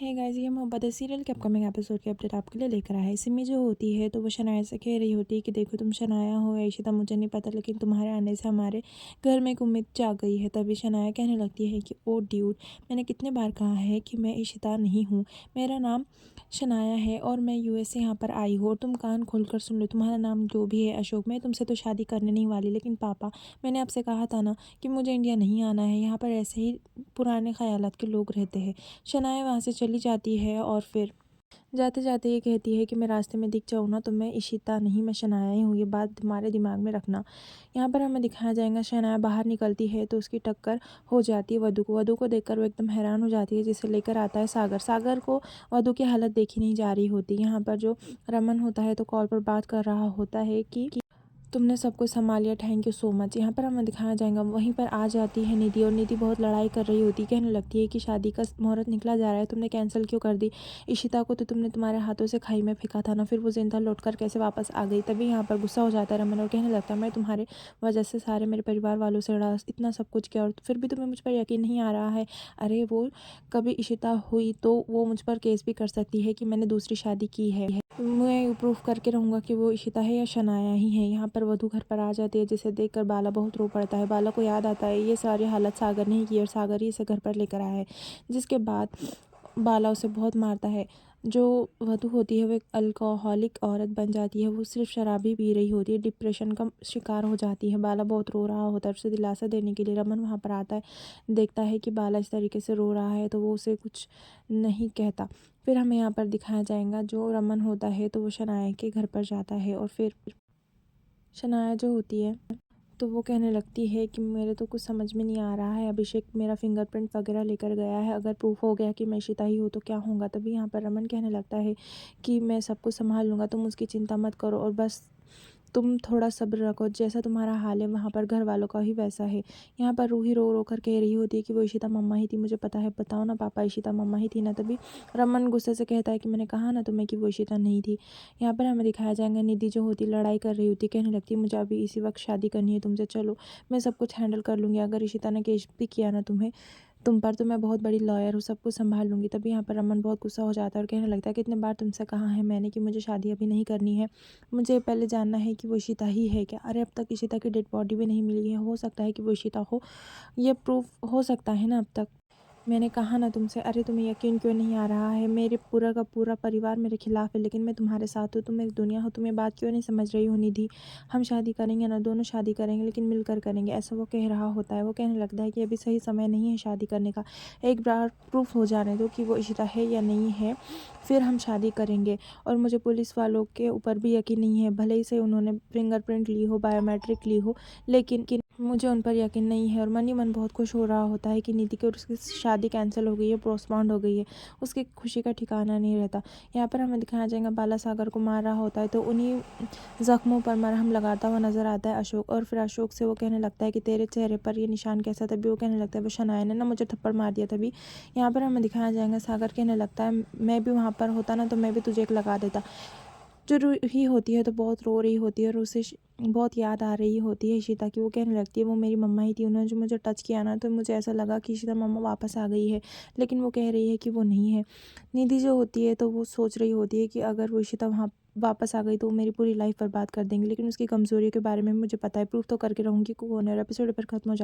है गाइस, ये मोहब्बत सीरियल के अपकमिंग एपिसोड की अपडेट आपके लिए लेकर आया है। सिमी जो होती है तो वो शनाया से कह रही होती है कि देखो तुम शनाया हो या इशिता मुझे नहीं पता, लेकिन तुम्हारे आने से हमारे घर में एक उम्मीद जाग गई है। तभी शनाया कहने लगती है कि ओ ड्यूड, मैंने कितने बार कहा है कि मैं इशिता नहीं हूँ, मेरा नाम शनाया है और मैं यूएस से यहाँ पर आई हूँ। और तुम कान खोलकर सुन लो, तुम्हारा नाम जो भी है अशोक, मैं तुमसे तो शादी करने नहीं वाली, लेकिन पापा मैंने आपसे कहा था ना कि मुझे इंडिया नहीं आना है, यहाँ पर ऐसे ही पुराने ख्यालात के लोग रहते हैं। शनाया वहाँ से चली जाती है और फिर जाते जाते ये कहती है कि मैं रास्ते में दिख जाऊँ ना तो मैं इशिता नहीं, मैं शनाया ही हूँ, ये बात तुम्हारे दिमाग में रखना। यहाँ पर हमें दिखाया जाएगा शनाया बाहर निकलती है तो उसकी टक्कर हो जाती है वधु को देखकर वो एकदम हैरान हो जाती है, जिसे लेकर आता है सागर को वधु की हालत देखी नहीं जा रही होती। यहाँ पर जो रमन होता है तो कॉल पर बात कर रहा होता है कि तुमने सब कुछ संभाल लिया, थैंक यू सो मच। यहाँ पर हमें दिखाया जाएगा वहीं पर आ जाती है निधि और निधि बहुत लड़ाई कर रही होती है, कहने लगती है कि शादी का मुहूर्त निकला जा रहा है, तुमने कैंसिल क्यों कर दी? इशिता को तो तुमने तुम्हारे हाथों से खाई में फेंका था ना, फिर वो जिंदा लौटकर कैसे वापस आ गई? तभी यहाँ पर गुस्सा हो जाता है रमन और कहने लगता है मैं तुम्हारे वजह से सारे मेरे परिवार वालों से लड़ा, इतना सब कुछ किया और फिर भी तुम्हें मुझ पर यकीन नहीं आ रहा है। अरे वो कभी इशिता हुई तो वो मुझ पर केस भी कर सकती है कि मैंने दूसरी शादी की है, मैं प्रूफ करके रहूँगा कि वो इशिता है या शनाया ही है। यहाँ पर वधु घर पर आ जाती है, जिसे देखकर बाला बहुत रो पड़ता है। बाला को याद आता है ये सारी हालत सागर ने ही की और सागर ही इसे घर पर लेकर आया है। जिसके बाद बाला उसे बहुत मारता है। जो वधु होती है वो एक अल्कोहलिक औरत बन जाती है, वो सिर्फ शराब ही पी रही होती है, डिप्रेशन का शिकार हो जाती है। बाला बहुत रो रहा होता है, उसे दिलासा देने के लिए रमन वहाँ पर आता है, देखता है कि बाला इस तरीके से रो रहा है तो वो उसे कुछ नहीं कहता। फिर हमें यहाँ पर दिखाया जाएगा जो रमन होता है तो वो शनाया के घर पर जाता है और फिर शनाया जो होती है तो वो कहने लगती है कि मेरे तो कुछ समझ में नहीं आ रहा है, अभिषेक मेरा फिंगरप्रिंट वगैरह लेकर गया है, अगर प्रूफ हो गया कि मैं इशिता ही हूँ तो क्या होगा? तभी यहाँ पर रमन कहने लगता है कि मैं सब कुछ संभाल लूँगा, तुम उसकी चिंता मत करो और बस तुम थोड़ा सब्र रखो, जैसा तुम्हारा हाल है वहाँ पर घर वालों का ही वैसा है। यहाँ पर रूही रो रो कर कह रही होती है कि वो इशिता मम्मा ही थी, मुझे पता है, बताओ ना पापा इशिता मम्मा ही थी ना? तभी रमन गुस्से से कहता है कि मैंने कहा ना तुम्हें कि वो इशिता नहीं थी। यहाँ पर हमें दिखाया जाएगा निधि जो होती लड़ाई कर रही होती, कहने लगती मुझे अभी इसी वक्त शादी करनी है तुमसे, चलो मैं सब कुछ हैंडल कर लूँगी, अगर इशिता ने केस भी किया ना तुम पर तो मैं बहुत बड़ी लॉयर हूँ, सब कुछ संभाल लूँगी। तभी यहाँ पर रमन बहुत गुस्सा हो जाता है और कहने लगता है कितने बार तुमसे कहा है मैंने कि मुझे शादी अभी नहीं करनी है, मुझे पहले जानना है कि वो इशिता ही है क्या? अरे अब तक इशिता की डेड बॉडी भी नहीं मिली है, हो सकता है कि वो इशिता हो, ये प्रूफ हो सकता है ना अब तक? मैंने कहा ना तुमसे, अरे तुम्हें यकीन क्यों नहीं आ रहा है? मेरे पूरा का पूरा परिवार मेरे खिलाफ है, लेकिन मैं तुम्हारे साथ हूँ, तुम मेरी दुनिया हो, तुम्हें बात क्यों नहीं समझ रही हो निधि? हम शादी करेंगे ना, दोनों शादी करेंगे, लेकिन मिलकर करेंगे, ऐसा वो कह रहा होता है। वो कहने लगता है कि अभी सही समय नहीं है शादी करने का, एक बार प्रूफ हो जाने दो कि वो इशिता है या नहीं है, फिर हम शादी करेंगे। और मुझे पुलिस वालों के ऊपर भी यकीन नहीं है, भले ही से उन्होंने फिंगरप्रिंट ली हो, बायोमेट्रिक ली हो, लेकिन मुझे उन पर यकीन नहीं है। और मन ही मन बहुत खुश हो रहा होता है कि निधि की और उसकी शादी कैंसिल हो गई है, पोस्टपोन्ड हो गई है, उसकी खुशी का ठिकाना नहीं रहता। यहाँ पर हमें दिखाया जाएगा बाला सागर को मार रहा होता है तो उन्हीं जख्मों पर मरहम लगाता हुआ नजर आता है अशोक। और फिर अशोक से वो कहने लगता है कि तेरे चेहरे पर ये निशान कैसा? तभी वो कहने लगता है वो शनाया ने ना मुझे थप्पड़ मार दिया। तभी यहाँ पर हमें दिखाया जाएगा सागर कहने लगता है मैं भी वहाँ पर होता ना तो मैं भी तुझे एक लगा देता। जो रूही होती है तो बहुत रो रही होती है और उसे बहुत याद आ रही होती है इशिता की। वो कहने लगती है वो मेरी मम्मा ही थी, उन्होंने जो मुझे टच किया ना तो मुझे ऐसा लगा कि इशिता मम्मा वापस आ गई है, लेकिन वो कह रही है कि वो नहीं है। निधि जो होती है तो वो सोच रही होती है कि अगर वो इशिता वहाँ वापस आ गई तो वो मेरी पूरी लाइफ बर्बाद कर देंगे, लेकिन उसकी कमजोरियों के बारे में मुझे पता है, प्रूफ तो करके रहूँगी। कौन है एपिसोड पर खत्म हो जाता है।